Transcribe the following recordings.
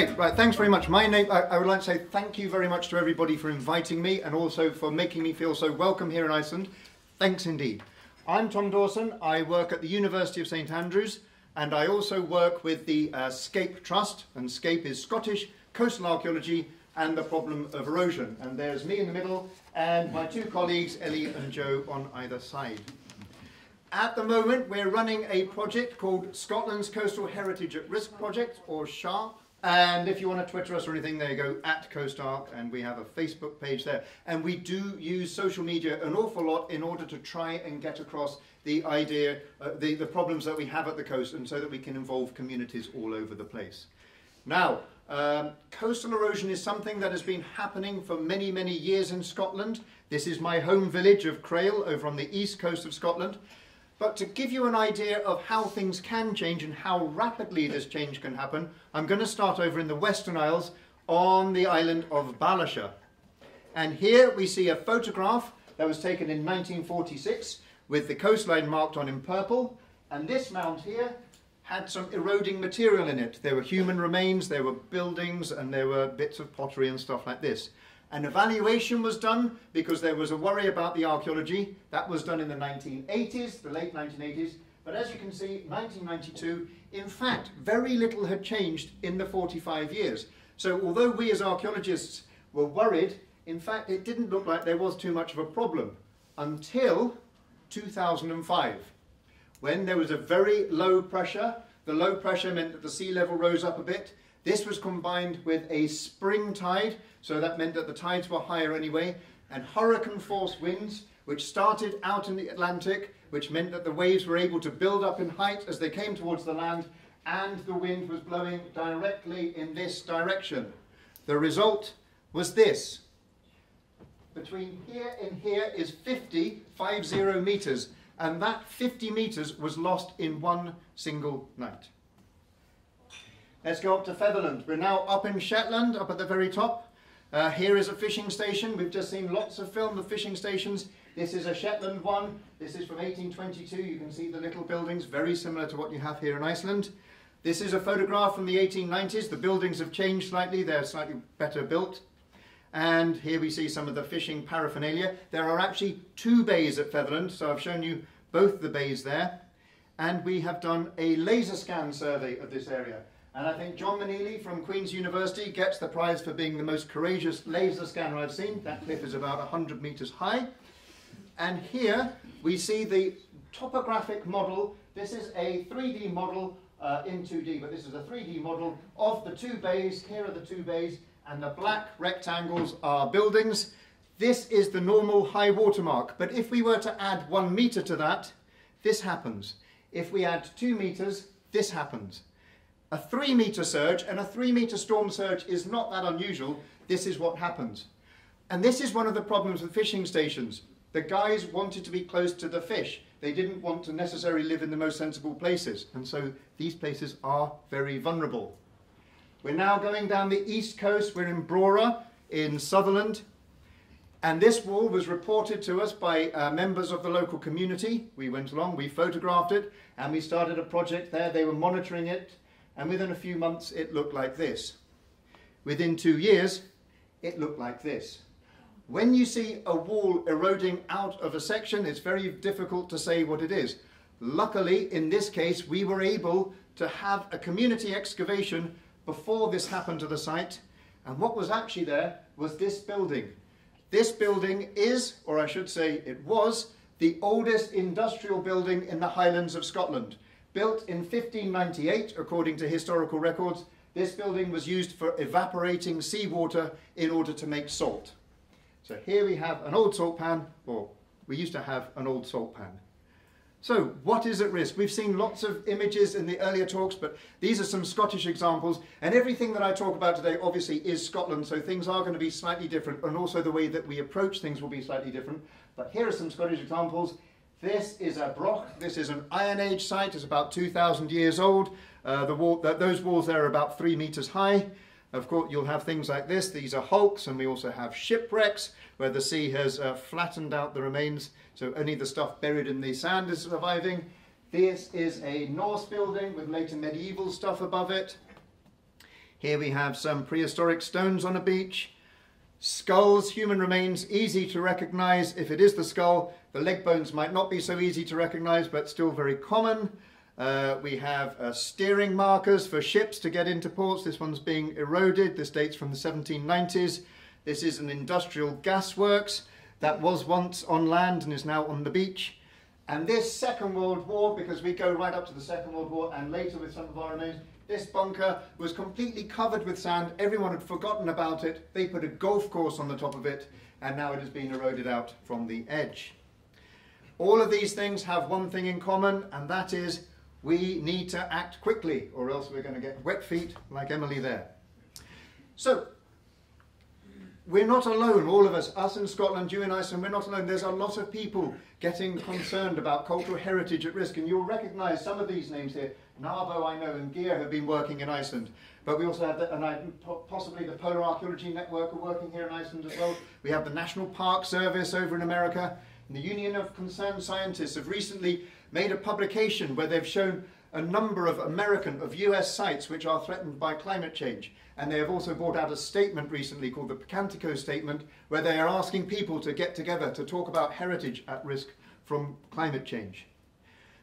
Great, right, thanks very much. My name, I would like to say thank you very much to everybody for inviting me and also for making me feel so welcome here in Iceland. Thanks indeed. I'm Tom Dawson. I work at the University of St Andrews and I also work with the SCAPE Trust, and SCAPE is Scottish Coastal Archaeology and the Problem of Erosion. And there's me in the middle and my two colleagues, Ellie and Joe, on either side. At the moment, we're running a project called Scotland's Coastal Heritage at Risk Project, or SHARP. And if you want to Twitter us or anything, there you go, @CoastArc, and we have a Facebook page there. And we do use social media an awful lot in order to try and get across the idea, the problems that we have at the coast, and so that we can involve communities all over the place. Now, coastal erosion is something that has been happening for many, many years in Scotland. This is my home village of Crail over on the east coast of Scotland. But to give you an idea of how things can change and how rapidly this change can happen, I'm going to start over in the Western Isles on the island of Balasha. And here we see a photograph that was taken in 1946 with the coastline marked on in purple. And this mound here had some eroding material in it. There were human remains, there were buildings, and there were bits of pottery and stuff like this. An evaluation was done because there was a worry about the archaeology. That was done in the 1980s, the late 1980s. But as you can see, 1992, in fact, very little had changed in the 45 years. So although we as archaeologists were worried, in fact, it didn't look like there was too much of a problem until 2005, when there was a very low pressure. The low pressure meant that the sea level rose up a bit. This was combined with a spring tide, so that meant that the tides were higher anyway, and hurricane-force winds, which started out in the Atlantic, which meant that the waves were able to build up in height as they came towards the land, and the wind was blowing directly in this direction. The result was this. Between here and here is 50 meters, and that 50 meters was lost in one single night. Let's go up to Featherland. We're now up in Shetland, up at the very top. Here is a fishing station. We've just seen lots of film of fishing stations. This is a Shetland one. This is from 1822. You can see the little buildings, very similar to what you have here in Iceland. This is a photograph from the 1890s. The buildings have changed slightly. They're slightly better built. And here we see some of the fishing paraphernalia. There are actually two bays at Featherland, so I've shown you both the bays there. And we have done a laser scan survey of this area. And I think John Maneely from Queen's University gets the prize for being the most courageous laser scanner I've seen. That cliff is about 100 meters high. And here we see the topographic model. This is a 3D model in 2D, but this is a 3D model of the two bays. Here are the two bays, and the black rectangles are buildings. This is the normal high water mark. But if we were to add 1 meter to that, this happens. If we add 2 meters, this happens. A 3 meter surge and a 3 meter storm surge is not that unusual. This is what happens. And this is one of the problems with fishing stations. The guys wanted to be close to the fish. They didn't want to necessarily live in the most sensible places. And so these places are very vulnerable. We're now going down the east coast. We're in Brora in Sutherland. And this wall was reported to us by members of the local community. We went along, we photographed it, and we started a project there. They were monitoring it. And within a few months, it looked like this. Within 2 years, it looked like this. When you see a wall eroding out of a section, it's very difficult to say what it is. Luckily, in this case, we were able to have a community excavation before this happened to the site. And what was actually there was this building. This building is, or I should say it was, the oldest industrial building in the Highlands of Scotland. Built in 1598, according to historical records, this building was used for evaporating seawater in order to make salt. So here we have an old salt pan, or we used to have an old salt pan. So what is at risk? We've seen lots of images in the earlier talks, but these are some Scottish examples. And everything that I talk about today obviously is Scotland, so things are going to be slightly different, and also the way that we approach things will be slightly different. But here are some Scottish examples. This is a broch. This is an Iron Age site. It's about 2,000 years old. Those walls there are about 3 meters high. Of course, you'll have things like this. These are hulks, and we also have shipwrecks where the sea has flattened out the remains, so only the stuff buried in the sand is surviving. This is a Norse building with later medieval stuff above it. Here we have some prehistoric stones on a beach. Skulls, human remains, easy to recognise. If it is the skull, the leg bones might not be so easy to recognise, but still very common. We have steering markers for ships to get into ports. This one's being eroded. This dates from the 1790s. This is an industrial gasworks that was once on land and is now on the beach. And this Second World War, because we go right up to the Second World War and later with some of our remains, this bunker was completely covered with sand. Everyone had forgotten about it. They put a golf course on the top of it, and now it has been eroded out from the edge. All of these things have one thing in common, and that is we need to act quickly, or else we're going to get wet feet like Emily there. So, we're not alone, all of us in Scotland, you in Iceland, we're not alone. There's a lot of people getting concerned about cultural heritage at risk, and you'll recognise some of these names here. Narbo, I know, and Gear have been working in Iceland. But we also have possibly the Polar Archaeology Network are working here in Iceland as well. We have the National Park Service over in America. And the Union of Concerned Scientists have recently made a publication where they've shown a number of US sites which are threatened by climate change. And they have also brought out a statement recently called the Picantico Statement, where they are asking people to get together to talk about heritage at risk from climate change.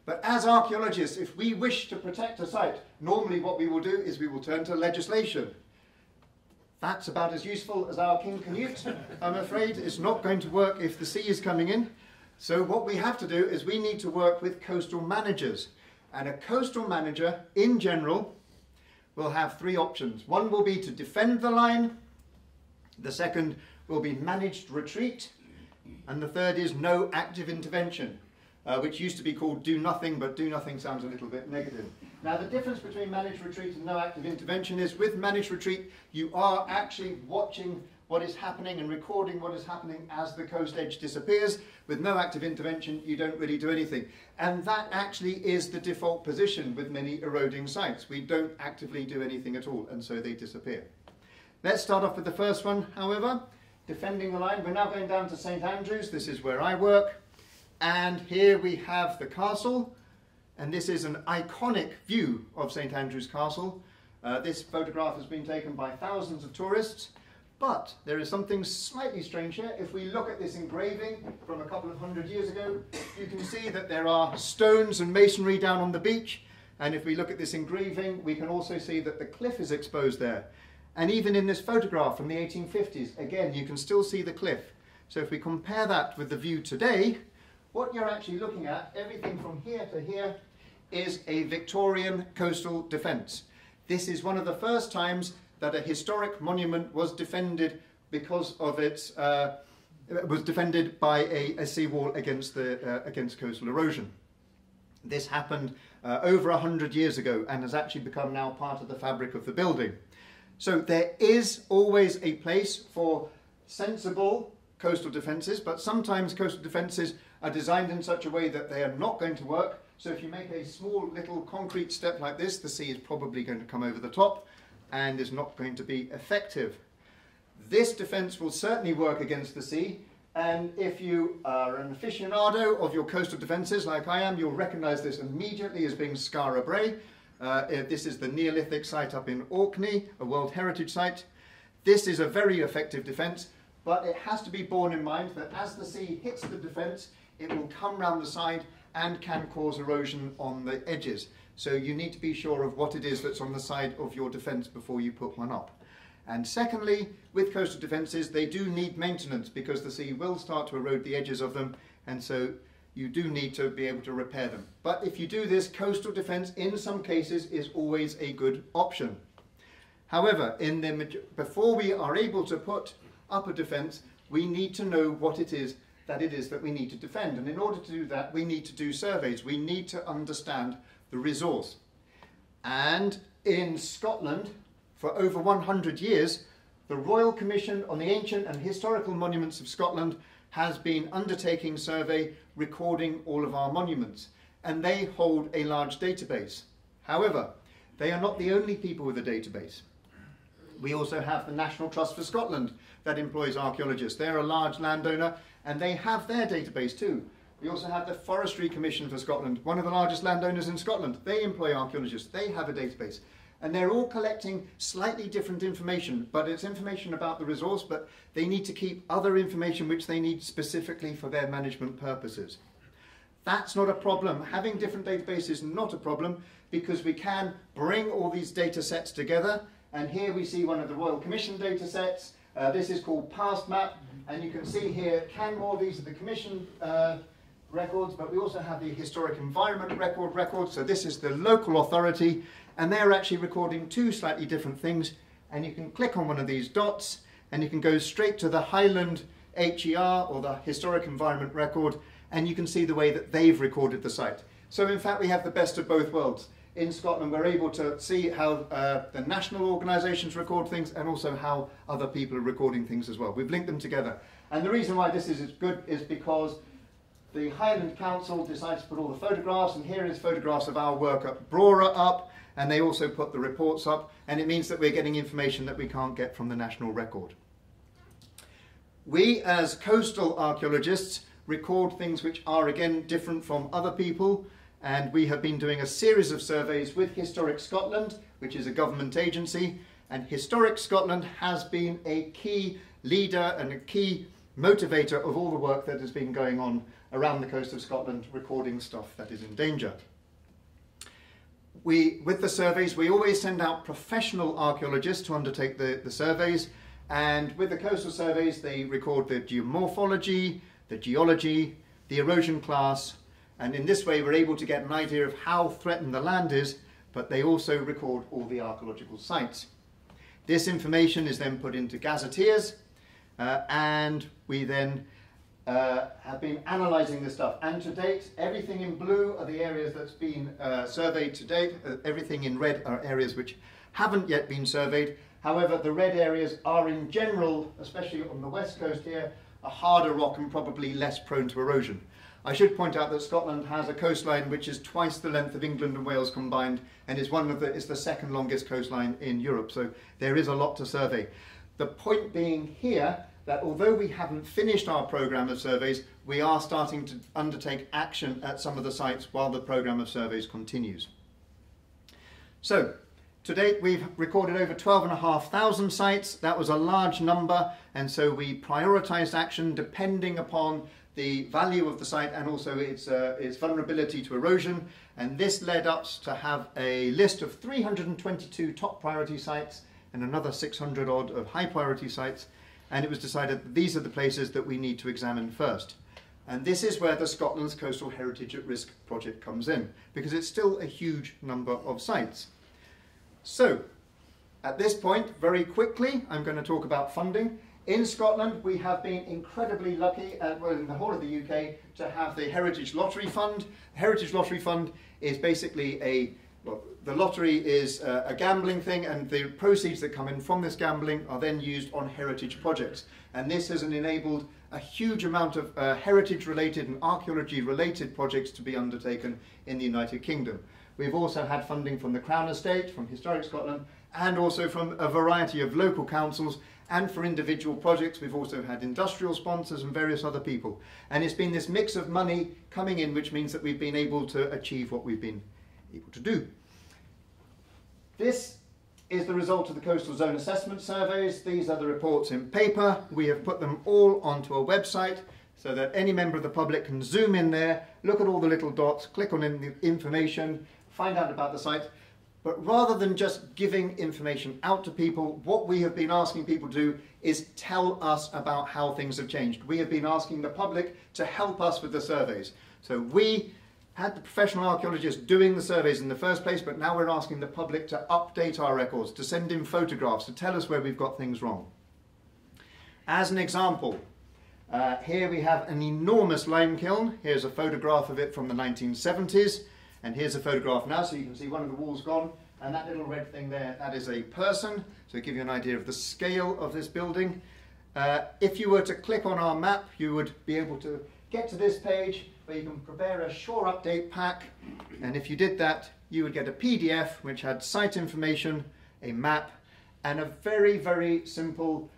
But as archaeologists, if we wish to protect a site, normally what we will do is we will turn to legislation. That's about as useful as our King Canute. I'm afraid it's not going to work if the sea is coming in. So what we have to do is we need to work with coastal managers. And a coastal manager, in general, will have three options. One will be to defend the line. The second will be managed retreat. And the third is no active intervention. Which used to be called do nothing, but do nothing sounds a little bit negative. Now the difference between managed retreat and no active intervention is with managed retreat you are actually watching what is happening and recording what is happening as the coast edge disappears. With no active intervention you don't really do anything. And that actually is the default position with many eroding sites. We don't actively do anything at all, and so they disappear. Let's start off with the first one, however, defending the line. We're now going down to St Andrews. This is where I work. And here we have the castle, and this is an iconic view of St Andrews Castle. This photograph has been taken by thousands of tourists, but there is something slightly strange here. If we look at this engraving from a couple of hundred years ago, you can see that there are stones and masonry down on the beach, and if we look at this engraving, we can also see that the cliff is exposed there. And even in this photograph from the 1850s, again, you can still see the cliff. So if we compare that with the view today, what you're actually looking at, everything from here to here, is a Victorian coastal defence. This is one of the first times that a historic monument was defended because of its, was defended by a seawall against coastal erosion. This happened over 100 years ago and has actually become now part of the fabric of the building. So there is always a place for sensible coastal defences, but sometimes coastal defences are designed in such a way that they are not going to work. So if you make a small little concrete step like this, the sea is probably going to come over the top and is not going to be effective. This defence will certainly work against the sea, and if you are an aficionado of your coastal defences like I am, you'll recognise this immediately as being Skara Brae. This is the Neolithic site up in Orkney, a World Heritage Site. This is a very effective defence, but it has to be borne in mind that as the sea hits the defence, it will come round the side and can cause erosion on the edges. So you need to be sure of what it is that's on the side of your defence before you put one up. And secondly, with coastal defences, they do need maintenance because the sea will start to erode the edges of them, and so you do need to be able to repair them. But if you do this, coastal defence in some cases is always a good option. However, before we are able to put up a defence, we need to know what it is that we need to defend. And in order to do that, we need to do surveys. We need to understand the resource. And in Scotland, for over 100 years, the Royal Commission on the Ancient and Historical Monuments of Scotland has been undertaking survey, recording all of our monuments. And they hold a large database. However, they are not the only people with a database. We also have the National Trust for Scotland that employs archaeologists. They're a large landowner and they have their database too. We also have the Forestry Commission for Scotland, one of the largest landowners in Scotland. They employ archaeologists. They have a database. and they're all collecting slightly different information, but it's information about the resource, but they need to keep other information which they need specifically for their management purposes. That's not a problem. Having different databases is not a problem, because we can bring all these data sets together. And here we see one of the Royal Commission data sets. This is called Past Map, and you can see here Canmore, these are the Commission records, but we also have the Historic Environment records. So this is the local authority, and they're actually recording two slightly different things. And you can click on one of these dots, and you can go straight to the Highland HER, or the Historic Environment record, and you can see the way that they've recorded the site. So in fact, we have the best of both worlds. In Scotland, we're able to see how the national organisations record things, and also how other people are recording things as well. We've linked them together. And the reason why this is good is because the Highland Council decides to put all the photographs, and here is photographs of our work at Brora up, and they also put the reports up, and it means that we're getting information that we can't get from the national record. We, as coastal archaeologists, record things which are again different from other people. And we have been doing a series of surveys with Historic Scotland, which is a government agency, and Historic Scotland has been a key leader and a key motivator of all the work that has been going on around the coast of Scotland, recording stuff that is in danger. With the surveys, we always send out professional archaeologists to undertake the surveys, and with the coastal surveys, they record the geomorphology, the geology, the erosion class, and in this way we're able to get an idea of how threatened the land is, but they also record all the archaeological sites. This information is then put into gazetteers, and we then have been analysing this stuff. And to date, everything in blue are the areas that's been surveyed to date. Everything in red are areas which haven't yet been surveyed. However, the red areas are in general, especially on the west coast here, a harder rock and probably less prone to erosion. I should point out that Scotland has a coastline which is twice the length of England and Wales combined, and is the second longest coastline in Europe, so there is a lot to survey. The point being here that although we haven't finished our programme of surveys, we are starting to undertake action at some of the sites while the programme of surveys continues. So, to date we've recorded over 12,500 sites. That was a large number, and so we prioritised action depending upon the value of the site and also its vulnerability to erosion, and this led us to have a list of 322 top priority sites and another 600 odd of high priority sites, and it was decided that these are the places that we need to examine first. And this is where the Scotland's Coastal Heritage at Risk project comes in, because it's still a huge number of sites. So, at this point, very quickly, I'm going to talk about funding. In Scotland, we have been incredibly lucky, in the whole of the UK, to have the Heritage Lottery Fund. The Heritage Lottery Fund is basically the lottery is a gambling thing, and the proceeds that come in from this gambling are then used on heritage projects. And this has enabled a huge amount of heritage-related and archaeology-related projects to be undertaken in the United Kingdom. We've also had funding from the Crown Estate, from Historic Scotland, and also from a variety of local councils. And for individual projects, we've also had industrial sponsors and various other people. And it's been this mix of money coming in, which means that we've been able to achieve what we've been able to do. This is the result of the Coastal Zone Assessment Surveys. These are the reports in paper. We have put them all onto a website so that any member of the public can zoom in there, look at all the little dots, click on the information, find out about the site. But rather than just giving information out to people, what we have been asking people to do is tell us about how things have changed. We have been asking the public to help us with the surveys. So we had the professional archaeologists doing the surveys in the first place, but now we're asking the public to update our records, to send in photographs, to tell us where we've got things wrong. As an example, here we have an enormous lime kiln. Here's a photograph of it from the 1970s. And here's a photograph now, so you can see one of the walls gone, and that little red thing there, that is a person, so to give you an idea of the scale of this building. If you were to click on our map, you would be able to get to this page where you can prepare a shore update pack, and if you did that, you would get a PDF which had site information, a map, and a very, very simple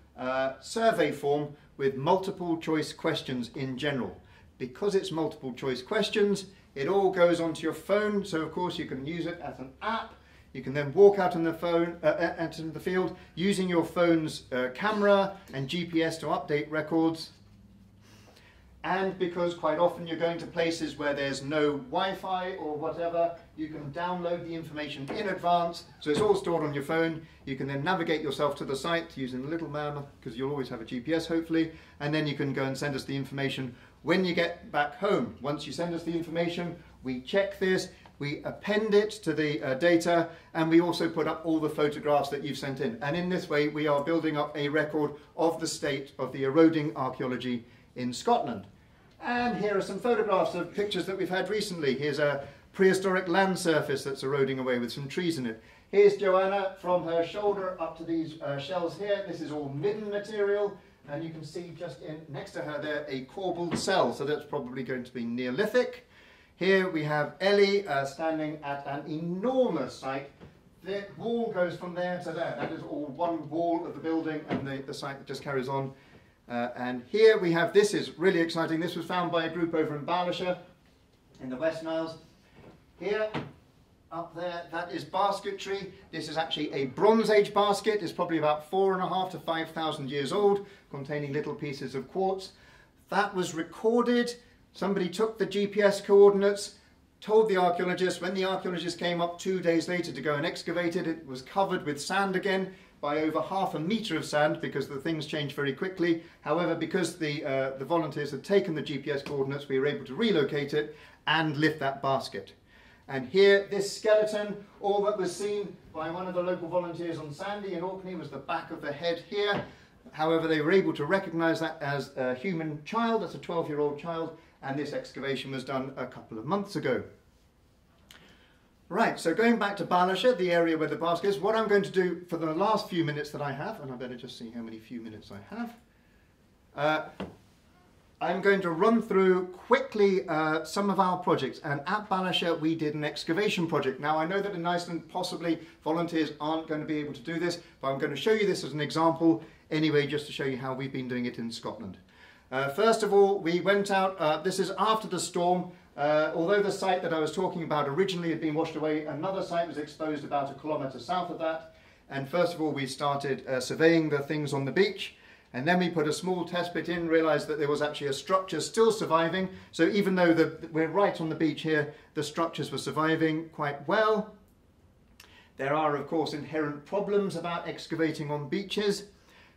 survey form with multiple choice questions in general. Because it's multiple choice questions, it all goes onto your phone, so of course you can use it as an app. You can then walk out in the into the field using your phone's camera and GPS to update records. And because quite often you're going to places where there's no Wi-Fi or whatever, you can download the information in advance. So it's all stored on your phone. You can then navigate yourself to the site using the little man, because you'll always have a GPS hopefully, and then you can go and send us the information when you get back home. Once you send us the information, we check this, we append it to the data, and we also put up all the photographs that you've sent in. And in this way, we are building up a record of the state of the eroding archaeology in Scotland. And here are some photographs of pictures that we've had recently. Here's a prehistoric land surface that's eroding away with some trees in it. Here's Joanna from her shoulder up to these shells here. This is all midden material, and you can see just next to her there a corbelled cell, so that's probably going to be Neolithic. Here we have Ellie standing at an enormous site. The wall goes from there to there. That is all one wall of the building, and the site just carries on. And here we have, this is really exciting, this was found by a group over in Balashire in the West Niles. Here, up there, that is basketry. This is actually a Bronze Age basket. It's probably about 4,500 to 5,000 years old, containing little pieces of quartz. That was recorded. Somebody took the GPS coordinates, told the archaeologist. When the archaeologist came up 2 days later to go and excavate it, it was covered with sand again, by over 1/2 metre of sand, because the things change very quickly. However, because the volunteers had taken the GPS coordinates, we were able to relocate it and lift that basket. And here, this skeleton, all that was seen by one of the local volunteers on Sandy in Orkney was the back of the head here. However, they were able to recognise that as a human child, that's a 12-year-old child, and this excavation was done a couple of months ago. Right, so going back to Balashire, the area where the basket is, what I'm going to do for the last few minutes that I have, and I better just see how many few minutes I have, I'm going to run through quickly some of our projects. And at Balashire we did an excavation project. Now I know that in Iceland possibly volunteers aren't going to be able to do this, but I'm going to show you this as an example anyway, just to show you how we've been doing it in Scotland. First of all, we went out, this is after the storm. Although the site that I was talking about originally had been washed away, another site was exposed about 1 kilometre south of that. And first of all, we started surveying the things on the beach. And then we put a small test pit in, realised that there was actually a structure still surviving. So even though we're right on the beach here, the structures were surviving quite well. There are, of course, inherent problems about excavating on beaches.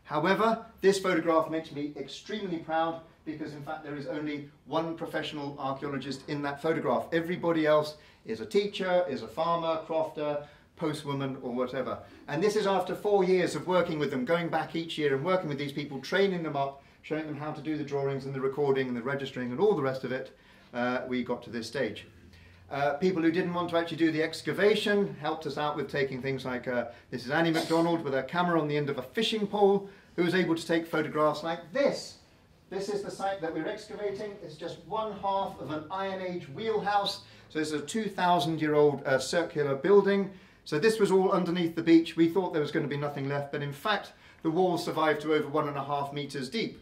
However, this photograph makes me extremely proud, because in fact there is only one professional archaeologist in that photograph. Everybody else is a teacher, is a farmer, crofter, postwoman or whatever. And this is after 4 years of working with them, going back each year and working with these people, training them up, showing them how to do the drawings and the recording and the registering and all the rest of it. We got to this stage. People who didn't want to actually do the excavation helped us out with taking things like, this is Annie MacDonald with a camera on the end of a fishing pole, who was able to take photographs like this. This is the site that we're excavating. It's just 1/2 of an Iron Age wheelhouse. So this is a 2,000-year-old circular building. So this was all underneath the beach. We thought there was going to be nothing left, but in fact the walls survived to over 1.5 metres deep.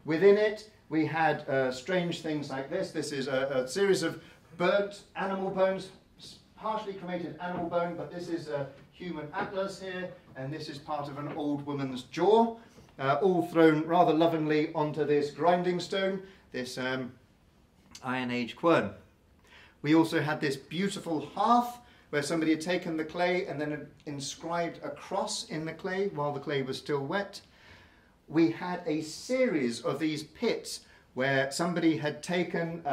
Within it we had strange things like this. This is a series of burnt animal bones, partially cremated animal bone, but this is a human atlas here, and this is part of an old woman's jaw. All thrown rather lovingly onto this grinding stone, this Iron Age quern. We also had this beautiful hearth where somebody had taken the clay and then had inscribed a cross in the clay while the clay was still wet. We had a series of these pits where somebody had taken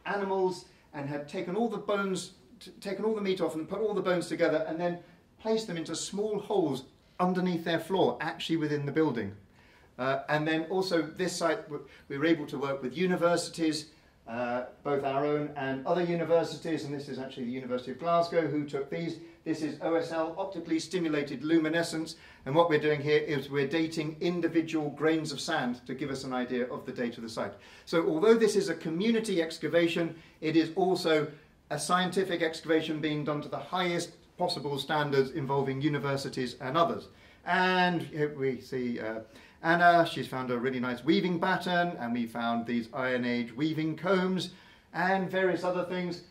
animals and had taken all the bones, taken all the meat off and put all the bones together and then placed them into small holes underneath their floor, actually within the building. And then also this site, we were able to work with universities, both our own and other universities, and this is actually the University of Glasgow who took these. This is OSL, optically stimulated luminescence, and what we're doing here is we're dating individual grains of sand to give us an idea of the date of the site. So although this is a community excavation, it is also a scientific excavation being done to the highest possible standards involving universities and others. And here we see Anna, she's found a really nice weaving pattern, and we found these Iron Age weaving combs and various other things.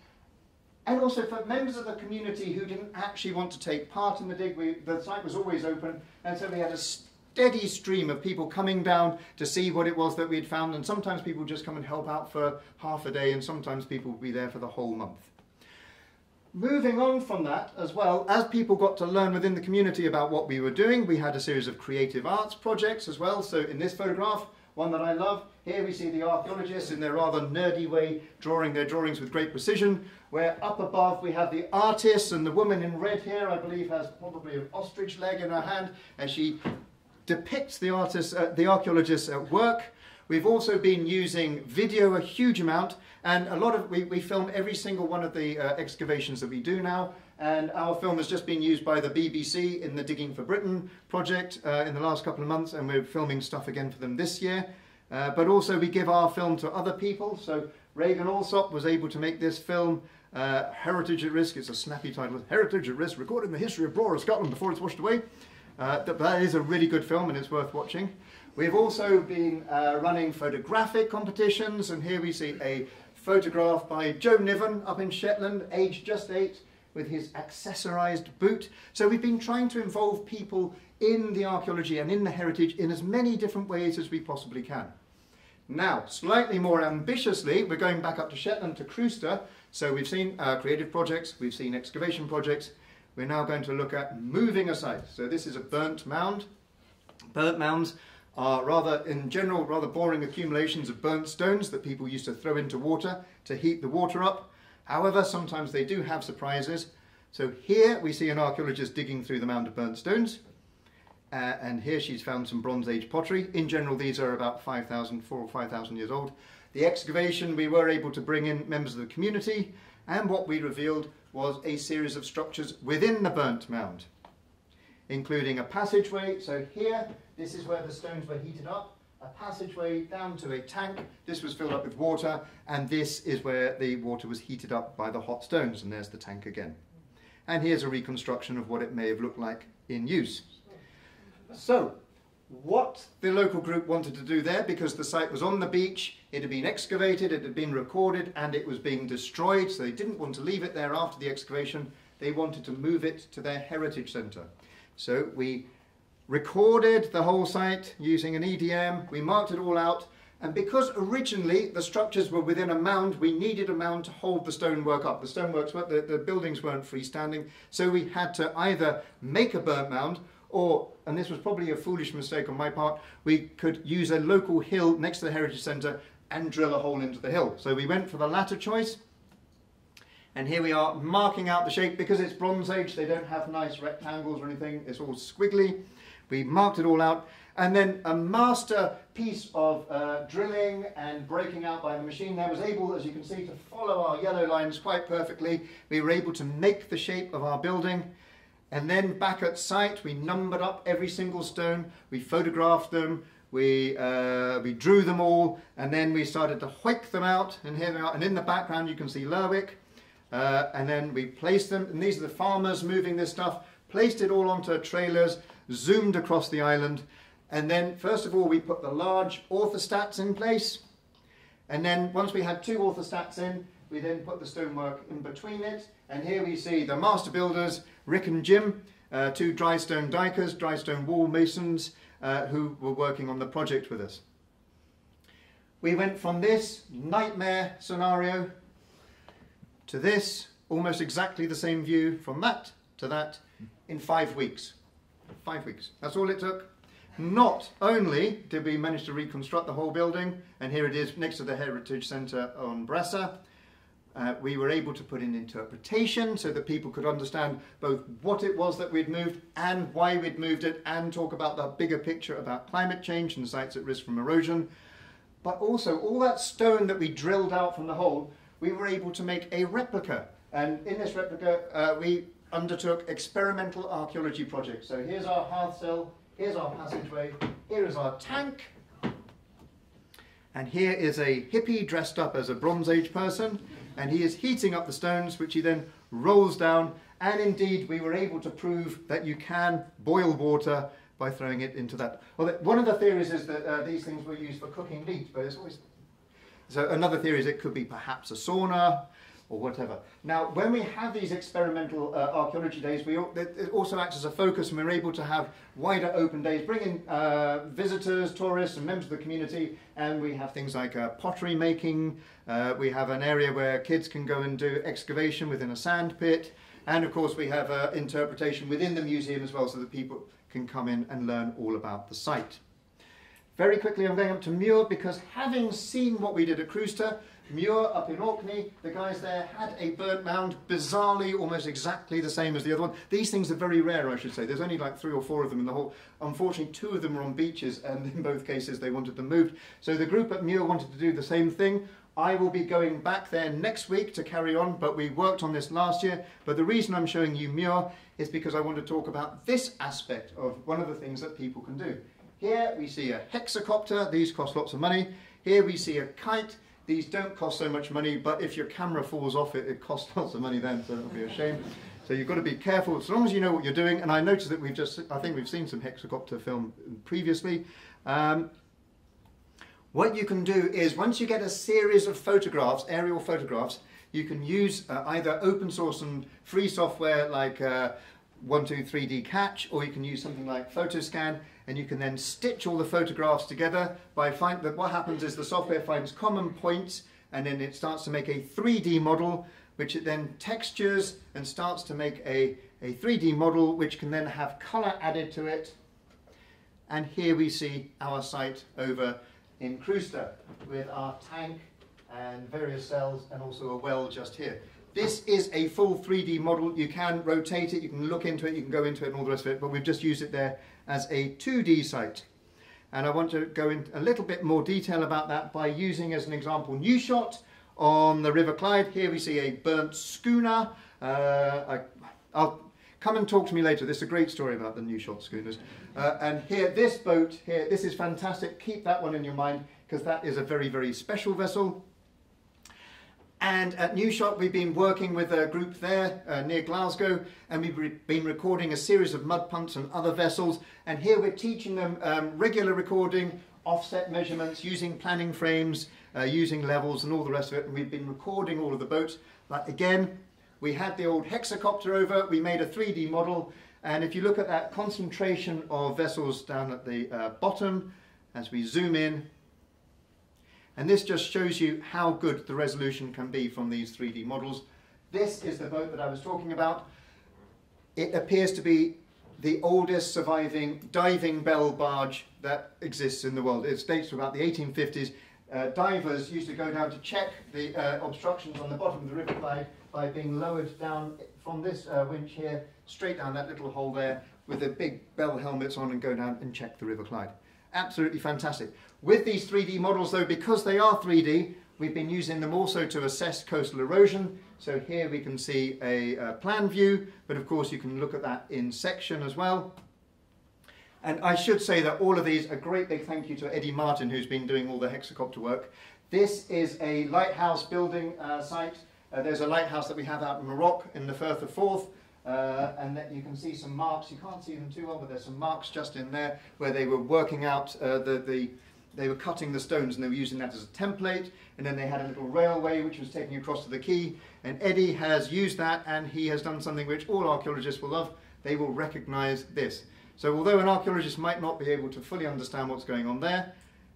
And also for members of the community who didn't actually want to take part in the dig, the site was always open, and so we had a steady stream of people coming down to see what it was that we'd found, and sometimes people would just come and help out for half a day, and sometimes people would be there for the whole month. Moving on from that as well, as people got to learn within the community about what we were doing, we had a series of creative arts projects as well. So in this photograph, one that I love, here we see the archaeologists in their rather nerdy way drawing their drawings with great precision, where up above we have the artists, and the woman in red here I believe has probably an ostrich leg in her hand as she depicts the archaeologists at work. We've also been using video a huge amount, and a lot of we film every single one of the excavations that we do now, and our film has just been used by the BBC in the Digging for Britain project in the last couple of months, and we're filming stuff again for them this year. But also we give our film to other people, so Reagan Alsop was able to make this film, Heritage at Risk. It's a snappy title, Heritage at Risk, recording the history of Brora, Scotland before it's washed away. That is a really good film and it's worth watching. We've also been running photographic competitions, and here we see a photograph by Joe Niven up in Shetland, aged just 8, with his accessorised boot. So we've been trying to involve people in the archaeology and in the heritage in as many different ways as we possibly can. Now, slightly more ambitiously, we're going back up to Shetland to Crewster. So we've seen creative projects, we've seen excavation projects. We're now going to look at moving a site. So this is a burnt mound. Burnt mounds are rather, in general, rather boring accumulations of burnt stones that people used to throw into water to heat the water up. However, sometimes they do have surprises. So here we see an archaeologist digging through the mound of burnt stones. And here she's found some Bronze Age pottery. In general, these are about 4,000 or 5,000 years old. The excavation, we were able to bring in members of the community, and what we revealed was a series of structures within the burnt mound, including a passageway. So here, this is where the stones were heated up, a passageway down to a tank. This was filled up with water, and this is where the water was heated up by the hot stones, and there's the tank again. And here's a reconstruction of what it may have looked like in use. So, what the local group wanted to do there, because the site was on the beach, it had been excavated, it had been recorded, and it was being destroyed, so they didn't want to leave it there after the excavation. They wanted to move it to their heritage centre. So we recorded the whole site using an EDM, we marked it all out, and because originally the structures were within a mound, we needed a mound to hold the stonework up. The stoneworks, the buildings weren't freestanding, so we had to either make a burnt mound, or, and this was probably a foolish mistake on my part, we could use a local hill next to the Heritage Centre and drill a hole into the hill. So we went for the latter choice. And here we are marking out the shape. Because it's Bronze Age, they don't have nice rectangles or anything. It's all squiggly. We marked it all out. And then a master piece of drilling and breaking out by the machine there was able, as you can see, to follow our yellow lines quite perfectly. We were able to make the shape of our building. And then back at site, we numbered up every single stone, we photographed them, we drew them all, and then we started to hoik them out, and here they are. And in the background you can see Lerwick, and then we placed them, and these are the farmers moving this stuff, placed it all onto trailers, zoomed across the island, and then first of all we put the large orthostats in place, and then once we had 2 orthostats in, we then put the stonework in between it, and here we see the master builders, Rick and Jim, 2 dry stone dikers, dry stone wall masons, who were working on the project with us. We went from this nightmare scenario to this, almost exactly the same view, from that to that, in 5 weeks. 5 weeks. That's all it took. Not only did we manage to reconstruct the whole building, and here it is next to the Heritage Centre on Bressa, we were able to put in interpretation so that people could understand both what it was that we'd moved and why we'd moved it, and talk about the bigger picture about climate change and sites at risk from erosion. But also all that stone that we drilled out from the hole, we were able to make a replica. And in this replica we undertook experimental archaeology projects. So here's our hearth cell, here's our passageway, here is our tank, and here is a hippie dressed up as a Bronze Age person, and he is heating up the stones, which he then rolls down, and indeed we were able to prove that you can boil water by throwing it into that. Well, one of the theories is that these things were used for cooking meat, but it's always... So another theory is it could be perhaps a sauna, or whatever. Now, when we have these experimental archaeology days, it also acts as a focus, and we're able to have wider open days, bring in visitors, tourists, and members of the community, and we have things like pottery making. We have an area where kids can go and do excavation within a sand pit, and of course we have interpretation within the museum as well, so that people can come in and learn all about the site. Very quickly, I'm going up to Muir, because having seen what we did at Crewster, Muir up in Orkney, the guys there had a burnt mound, bizarrely almost exactly the same as the other one. These things are very rare, I should say. There's only like 3 or 4 of them in the whole. Unfortunately, 2 of them were on beaches, and in both cases they wanted them moved. So the group at Muir wanted to do the same thing. I will be going back there next week to carry on, but we worked on this last year. But the reason I'm showing you Muir is because I want to talk about this aspect of one of the things that people can do. Here we see a hexacopter. These cost lots of money. Here we see a kite. These don't cost so much money, but if your camera falls off it, it costs lots of money then, so it'll be a shame. So you've got to be careful, as long as you know what you're doing. And I noticed that I think we've seen some hexacopter film previously. What you can do is, once you get a series of photographs, aerial photographs, you can use either open source and free software like 123D Catch, or you can use something like Photoscan, and you can then stitch all the photographs together by that what happens is the software finds common points, and then it starts to make a 3D model, which it then textures and starts to make a 3D model, which can then have colour added to it. And here we see our site over in Crewster with our tank and various cells, and also a well just here. This is a full 3D model. You can rotate it, you can look into it, you can go into it and all the rest of it, but we've just used it there as a 2D site. And I want to go into a little bit more detail about that by using as an example New Shot on the River Clyde. Here we see a burnt schooner. I'll come and talk to me later. This is a great story about the New Shot schooners. And here, this boat here, this is fantastic. Keep that one in your mind, because that is a very, very special vessel. And at New Shot, we've been working with a group there near Glasgow, and we've been recording a series of mud punts and other vessels. And here we're teaching them regular recording, offset measurements, using planning frames, using levels and all the rest of it. And we've been recording all of the boats. But again, we had the old hexacopter over, we made a 3D model. And if you look at that concentration of vessels down at the bottom, as we zoom in, and this just shows you how good the resolution can be from these 3D models. This is the boat that I was talking about. It appears to be the oldest surviving diving bell barge that exists in the world. It dates to about the 1850s. Divers used to go down to check the obstructions on the bottom of the River Clyde by being lowered down from this winch here, straight down that little hole there, with the big bell helmets on, and go down and check the River Clyde. Absolutely fantastic. With these 3D models though, because they are 3D, we've been using them also to assess coastal erosion. So here we can see a plan view, but of course you can look at that in section as well. And I should say that all of these, a great big thank you to Eddie Martin, who's been doing all the hexacopter work. This is a lighthouse building site. There's a lighthouse that we have out in Morocco in the Firth of Forth. And that you can see some marks. You can't see them too well, but there's some marks just in there where they were working out they were cutting the stones, and they were using that as a template. And then they had a little railway which was taking across to the quay, and Eddie has used that, and he has done something which all archaeologists will love. They will recognize this. So although an archaeologist might not be able to fully understand what's going on there,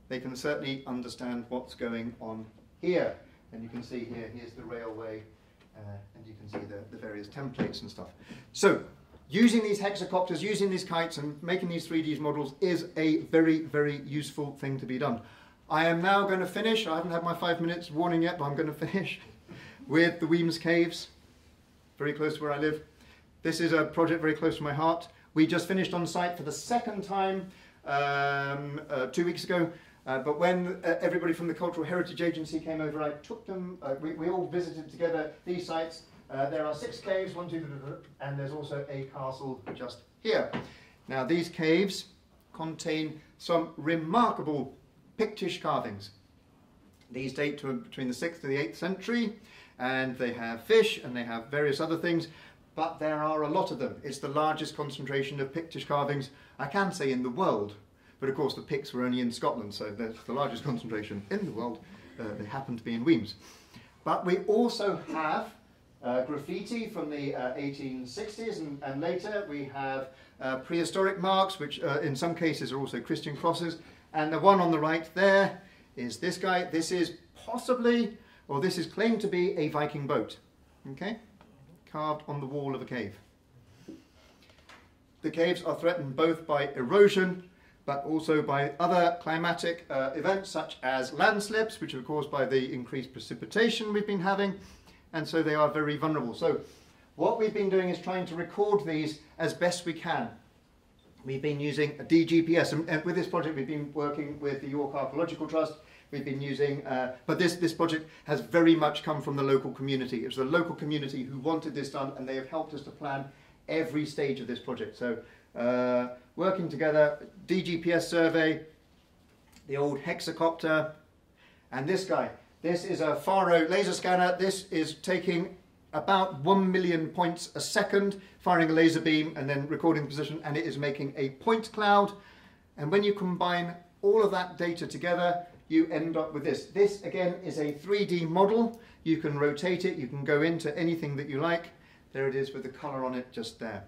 they can certainly understand what's going on here. And you can see here, here's the railway. And you can see the various templates and stuff. So, using these hexacopters, using these kites, and making these 3D models is a very, very useful thing to be done. I am now going to finish. I haven't had my 5 minutes warning yet, but I'm going to finish with the Weems Caves, very close to where I live. This is a project very close to my heart. We just finished on site for the second time 2 weeks ago. But when everybody from the Cultural Heritage Agency came over, I took them, we all visited together these sites. There are 6 caves, 1, 2, 3, and there's also a castle just here. Now these caves contain some remarkable Pictish carvings. These date to between the 6th and the 8th century, and they have fish and they have various other things, but there are a lot of them. It's the largest concentration of Pictish carvings, I can say, in the world. But of course the Picts were only in Scotland, so that's the largest concentration in the world. They happen to be in Weems. But we also have graffiti from the 1860s and later. We have prehistoric marks, which in some cases are also Christian crosses. And the one on the right there is this guy. This is possibly, or this is claimed to be, a Viking boat. Okay? Carved on the wall of a cave. The caves are threatened both by erosion, but also by other climatic events such as landslips, which are caused by the increased precipitation we've been having, and so they are very vulnerable. So what we've been doing is trying to record these as best we can. We've been using a DGPS, and with this project we've been working with the York Archaeological Trust. We've been using, but this project has very much come from the local community. It was the local community who wanted this done, and they have helped us to plan every stage of this project. So working together, DGPS survey, the old hexacopter, and this guy. This is a Faro laser scanner. This is taking about 1 million points a second, firing a laser beam and then recording the position, and it is making a point cloud. And when you combine all of that data together, you end up with this. This again is a 3D model. You can rotate it, you can go into anything that you like. There it is with the colour on it just there.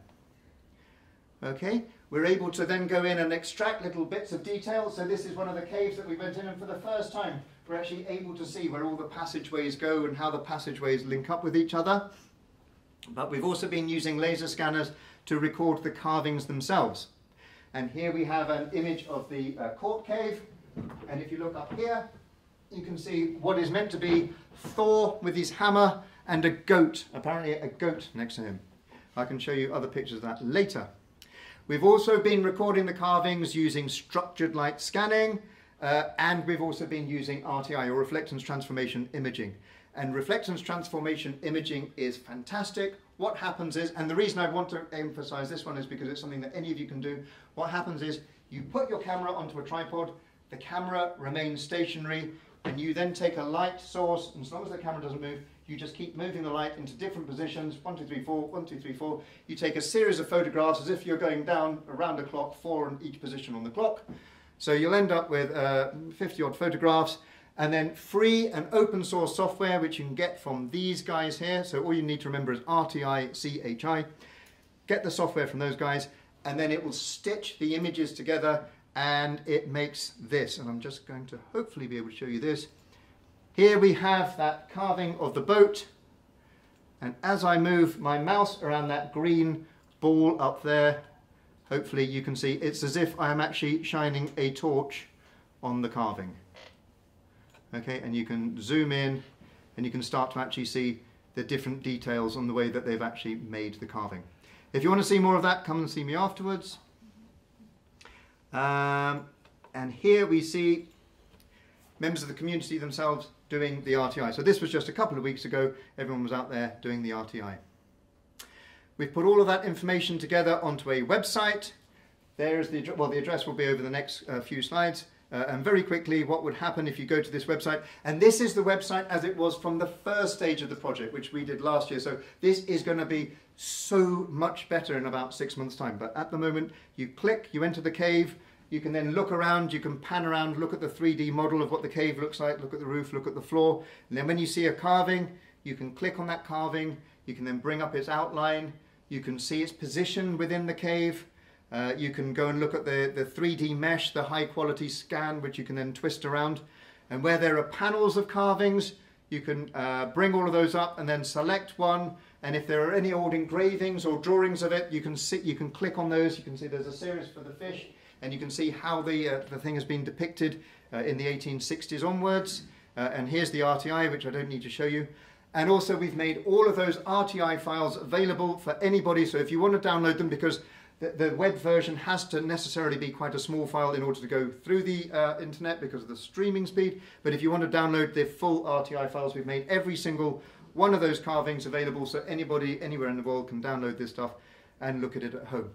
Okay, we're able to then go in and extract little bits of detail. So this is one of the caves that we went in, and for the first time we're actually able to see where all the passageways go and how the passageways link up with each other. But we've also been using laser scanners to record the carvings themselves. And here we have an image of the court cave, and if you look up here you can see what is meant to be Thor with his hammer and a goat, apparently a goat next to him. I can show you other pictures of that later. We've also been recording the carvings using structured light scanning, and we've also been using RTI, or reflectance transformation imaging. And reflectance transformation imaging is fantastic. What happens is, and the reason I want to emphasize this one is because it's something that any of you can do. What happens is you put your camera onto a tripod, the camera remains stationary, and you then take a light source, and as long as the camera doesn't move, you just keep moving the light into different positions, 1, 2, 3, 4, 1, 2, 3, 4. You take a series of photographs as if you're going down around the clock, 4 in each position on the clock. So you'll end up with 50 odd photographs, and then free and open source software which you can get from these guys here. So all you need to remember is RTI, CHI. Get the software from those guys, and then it will stitch the images together, and it makes this. And I'm just going to hopefully be able to show you this. Here we have that carving of the boat, and as I move my mouse around that green ball up there, hopefully you can see it's as if I am actually shining a torch on the carving. Okay, and you can zoom in and you can start to actually see the different details on the way that they've actually made the carving. If you want to see more of that, come and see me afterwards. And here we see members of the community themselves doing the RTI. So this was just a couple of weeks ago. Everyone was out there doing the RTI. We've put all of that information together onto a website. There's the address will be over the next few slides. And very quickly, what would happen if you go to this website, and this is the website as it was from the first stage of the project, which we did last year. So this is going to be so much better in about 6 months' time. But at the moment, you click, you enter the cave, you can then look around, you can pan around, look at the 3D model of what the cave looks like, look at the roof, look at the floor. And then when you see a carving, you can click on that carving, you can then bring up its outline, you can see its position within the cave. You can go and look at the 3D mesh, the high quality scan, which you can then twist around. And where there are panels of carvings, you can bring all of those up and then select one. And if there are any old engravings or drawings of it, you can click on those. You can see there's a series for the fish, and you can see how the thing has been depicted in the 1860s onwards. And here's the RTI, which I don't need to show you. And also we've made all of those RTI files available for anybody. So if you want to download them, because the web version has to necessarily be quite a small file in order to go through the internet because of the streaming speed. But if you want to download the full RTI files, we've made every single one of those carvings available, so anybody anywhere in the world can download this stuff and look at it at home.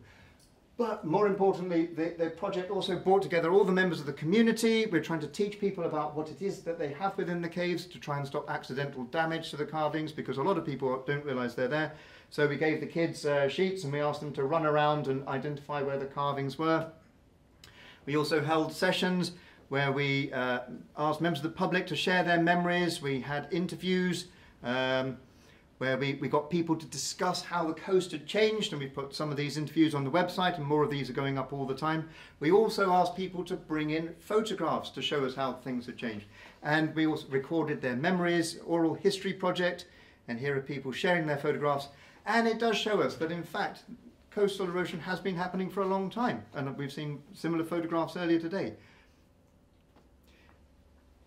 But more importantly, the project also brought together all the members of the community. We're trying to teach people about what it is that they have within the caves to try and stop accidental damage to the carvings, because a lot of people don't realise they're there. So we gave the kids sheets and we asked them to run around and identify where the carvings were. We also held sessions where we asked members of the public to share their memories. We had interviews. where we got people to discuss how the coast had changed, and we put some of these interviews on the website, and more of these are going up all the time. We also asked people to bring in photographs to show us how things had changed. And we also recorded their memories, oral history project, and here are people sharing their photographs. And it does show us that, in fact, coastal erosion has been happening for a long time, and we've seen similar photographs earlier today.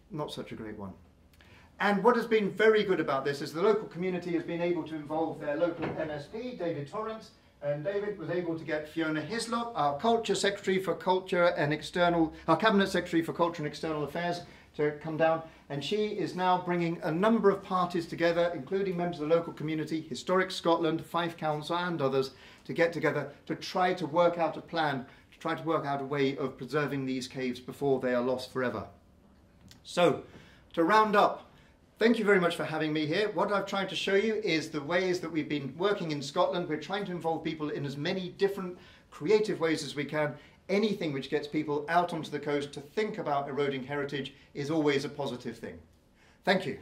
Not such a great one. And what has been very good about this is the local community has been able to involve their local MSP, David Torrance, and David was able to get Fiona Hislop, our Culture Secretary for Culture and External, our Cabinet Secretary for Culture and External Affairs, to come down, and she is now bringing a number of parties together, including members of the local community, Historic Scotland, Fife Council and others, to get together to try to work out a plan, to try to work out a way of preserving these caves before they are lost forever. So, to round up, thank you very much for having me here. What I've tried to show you is the ways that we've been working in Scotland. We're trying to involve people in as many different creative ways as we can. Anything which gets people out onto the coast to think about eroding heritage is always a positive thing. Thank you.